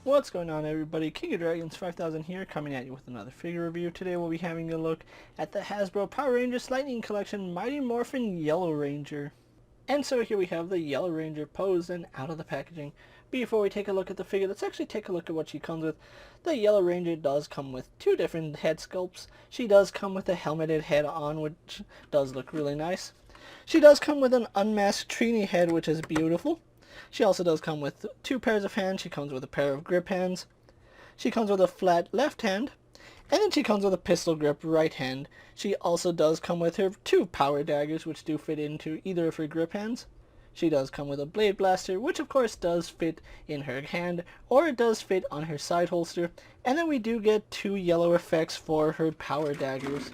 What's going on, everybody? King of Dragons 5000 here, coming at you with another figure review. Today we'll be having a look at the Hasbro Power Rangers Lightning Collection Mighty Morphin Yellow Ranger. And so here we have the Yellow Ranger posed and out of the packaging. Before we take a look at the figure, let's actually take a look at what she comes with. The Yellow Ranger does come with two different head sculpts. She does come with a helmeted head on, which does look really nice. She does come with an unmasked Trini head, which is beautiful. She also does come with two pairs of hands. She comes with a pair of grip hands. She comes with a flat left hand. And then she comes with a pistol grip right hand. She also does come with her two power daggers, which do fit into either of her grip hands. She does come with a blade blaster, which of course does fit in her hand, or it does fit on her side holster. And then we do get two yellow effects for her power daggers.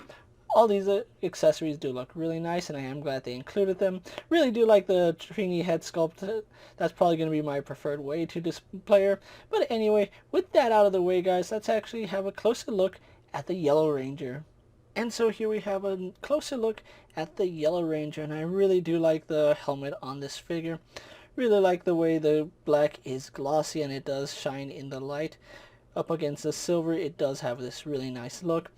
All these accessories do look really nice, and I am glad they included them. Really do like the Trini head sculpt. That's probably going to be my preferred way to display her. But anyway, with that out of the way, guys, let's actually have a closer look at the Yellow Ranger. And so here we have a closer look at the Yellow Ranger, and I really do like the helmet on this figure. Really like the way the black is glossy and it does shine in the light. Up against the silver, it does have this really nice look.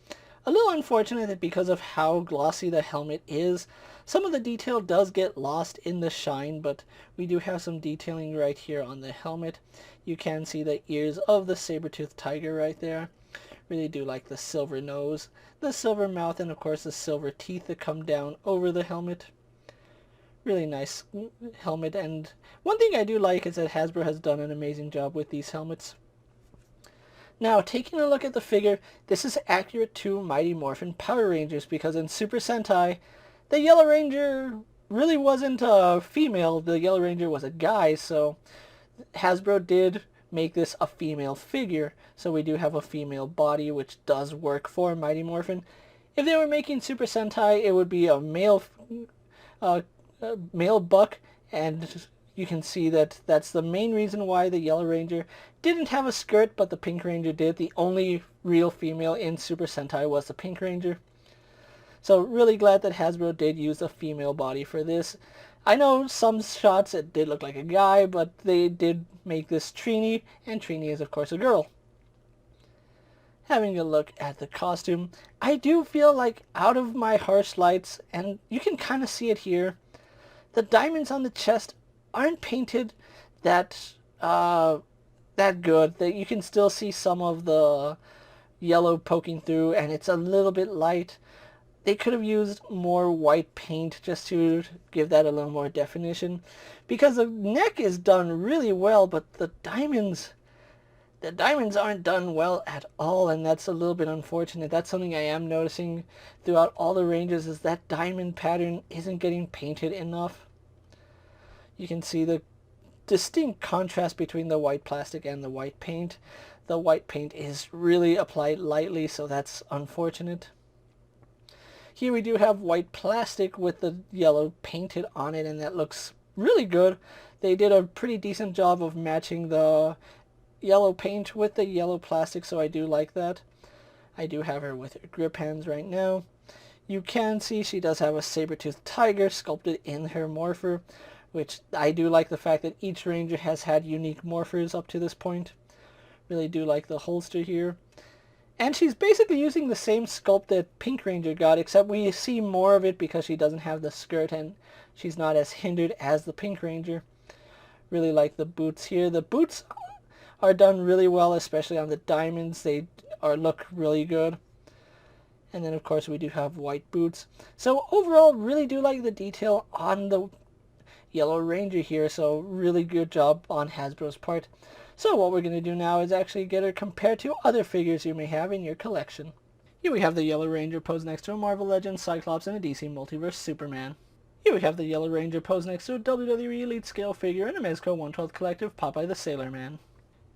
A little unfortunate that because of how glossy the helmet is, some of the detail does get lost in the shine, but we do have some detailing right here on the helmet. You can see the ears of the saber-toothed tiger right there. Really do like the silver nose, the silver mouth, and of course the silver teeth that come down over the helmet. Really nice helmet, and one thing I do like is that Hasbro has done an amazing job with these helmets. Now, taking a look at the figure, this is accurate to Mighty Morphin Power Rangers, because in Super Sentai, the Yellow Ranger really wasn't a female. The Yellow Ranger was a guy, so Hasbro did make this a female figure. So we do have a female body, which does work for Mighty Morphin. If they were making Super Sentai, it would be a male buck, and you can see that that's the main reason why the Yellow Ranger didn't have a skirt, but the Pink Ranger did. The only real female in Super Sentai was the Pink Ranger. So really glad that Hasbro did use a female body for this. I know some shots it did look like a guy, but they did make this Trini, and Trini is of course a girl. Having a look at the costume, I do feel like out of my harsh lights, and you can kind of see it here, the diamonds on the chest aren't painted that good. That you can still see some of the yellow poking through, and it's a little bit light. They could have used more white paint just to give that a little more definition, because the neck is done really well, but the diamonds aren't done well at all, and that's a little bit unfortunate. That's something I am noticing throughout all the ranges, is that diamond pattern isn't getting painted enough. You can see the distinct contrast between the white plastic and the white paint. The white paint is really applied lightly, so that's unfortunate. Here we do have white plastic with the yellow painted on it, and that looks really good. They did a pretty decent job of matching the yellow paint with the yellow plastic, so I do like that. I do have her with her grip hands right now. You can see she does have a saber-toothed tiger sculpted in her morpher, which I do like the fact that each ranger has had unique morphers up to this point. Really do like the holster here. And she's basically using the same sculpt that Pink Ranger got, except we see more of it because she doesn't have the skirt and she's not as hindered as the Pink Ranger. Really like the boots here. The boots are done really well, especially on the diamonds. They look really good. And then of course we do have white boots. So overall, really do like the detail on the Yellow Ranger here, so really good job on Hasbro's part. So what we're going to do now is actually get her compared to other figures you may have in your collection. Here we have the Yellow Ranger posed next to a Marvel Legends, Cyclops, and a DC Multiverse Superman. Here we have the Yellow Ranger posed next to a WWE Elite Scale figure and a Mezco 1/12 Collective Popeye the Sailor Man.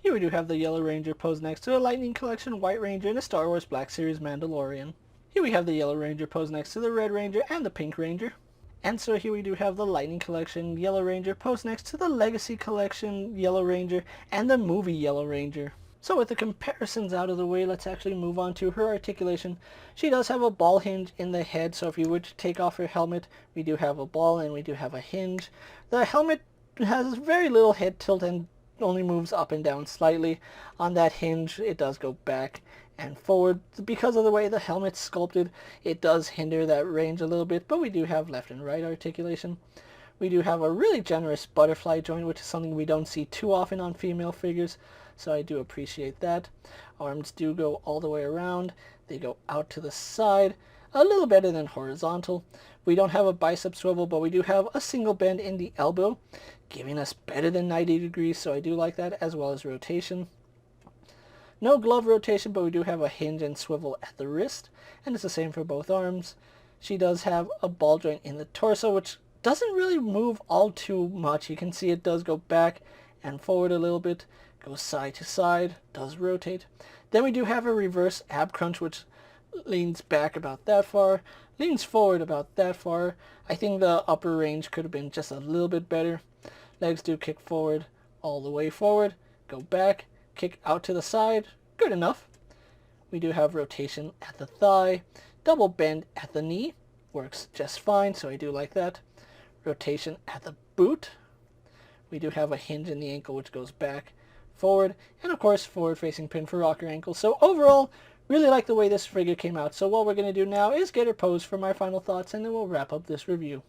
Here we do have the Yellow Ranger posed next to a Lightning Collection White Ranger and a Star Wars Black Series Mandalorian. Here we have the Yellow Ranger posed next to the Red Ranger and the Pink Ranger. And so here we do have the Lightning Collection Yellow Ranger posed next to the Legacy Collection Yellow Ranger and the movie Yellow Ranger. So with the comparisons out of the way, let's actually move on to her articulation. She does have a ball hinge in the head, so if you were to take off her helmet, we do have a ball and we do have a hinge. The helmet has very little head tilt, and only moves up and down slightly. On that hinge, it does go back and forward. Because of the way the helmet's sculpted, it does hinder that range a little bit, but we do have left and right articulation. We do have a really generous butterfly joint, which is something we don't see too often on female figures, so I do appreciate that. Arms do go all the way around. They go out to the side, a little better than horizontal. We don't have a bicep swivel, but we do have a single bend in the elbow, giving us better than 90 degrees, so I do like that, as well as rotation. No glove rotation, but we do have a hinge and swivel at the wrist, and it's the same for both arms. She does have a ball joint in the torso, which doesn't really move all too much. You can see it does go back and forward a little bit, goes side to side, does rotate. Then we do have a reverse ab crunch, which leans back about that far, leans forward about that far. I think the upper range could have been just a little bit better. Legs do kick forward, all the way forward, go back, kick out to the side, good enough. We do have rotation at the thigh, double bend at the knee, works just fine, so I do like that. Rotation at the boot. We do have a hinge in the ankle, which goes back, forward, and of course forward facing pin for rocker ankle. So overall, really like the way this figure came out. So what we're going to do now is get her posed for my final thoughts, and then we'll wrap up this review.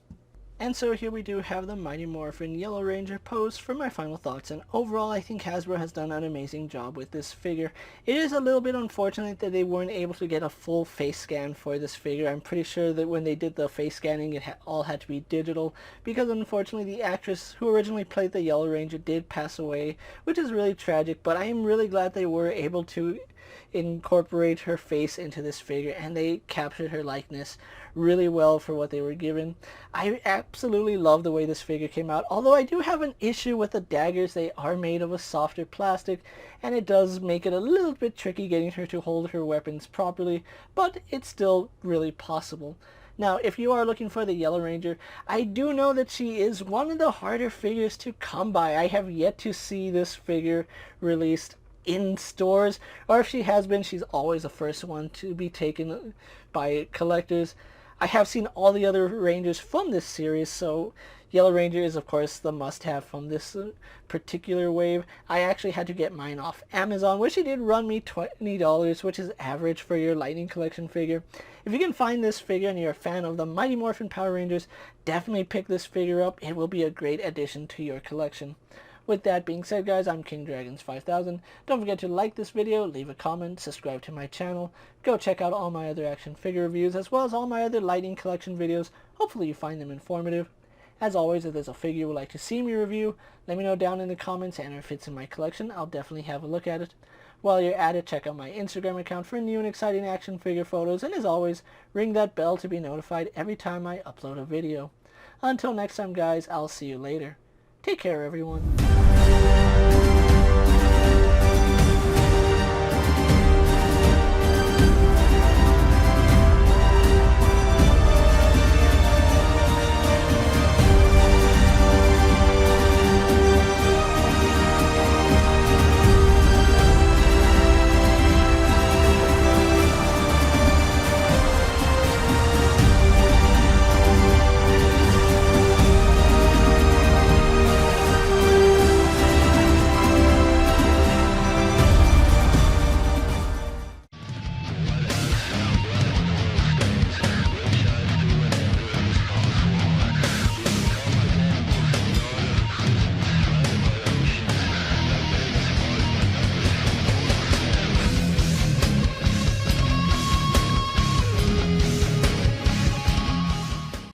And so here we do have the Mighty Morphin Yellow Ranger posed for my final thoughts, and overall I think Hasbro has done an amazing job with this figure. It is a little bit unfortunate that they weren't able to get a full face scan for this figure. I'm pretty sure that when they did the face scanning it all had to be digital, because unfortunately the actress who originally played the Yellow Ranger did pass away, which is really tragic, but I am really glad they were able to incorporate her face into this figure, and they captured her likeness really well for what they were given. I absolutely love the way this figure came out, although I do have an issue with the daggers. They are made of a softer plastic, and it does make it a little bit tricky getting her to hold her weapons properly, but it's still really possible. Now, if you are looking for the Yellow Ranger, I do know that she is one of the harder figures to come by. I have yet to see this figure released in stores, or if she has been, she's always the first one to be taken by collectors. I have seen all the other Rangers from this series, so Yellow Ranger is of course the must-have from this particular wave. I actually had to get mine off Amazon, which it did run me $20, which is average for your Lightning Collection figure. If you can find this figure and you're a fan of the Mighty Morphin Power Rangers, definitely pick this figure up. It will be a great addition to your collection. With that being said, guys, I'm KingofDragons 5000. Don't forget to like this video, leave a comment, subscribe to my channel. Go check out all my other action figure reviews, as well as all my other Lightning Collection videos. Hopefully you find them informative. As always, if there's a figure you would like to see me review, let me know down in the comments, and if it's in my collection, I'll definitely have a look at it. While you're at it, check out my Instagram account for new and exciting action figure photos, and as always, ring that bell to be notified every time I upload a video. Until next time, guys, I'll see you later. Take care, everyone.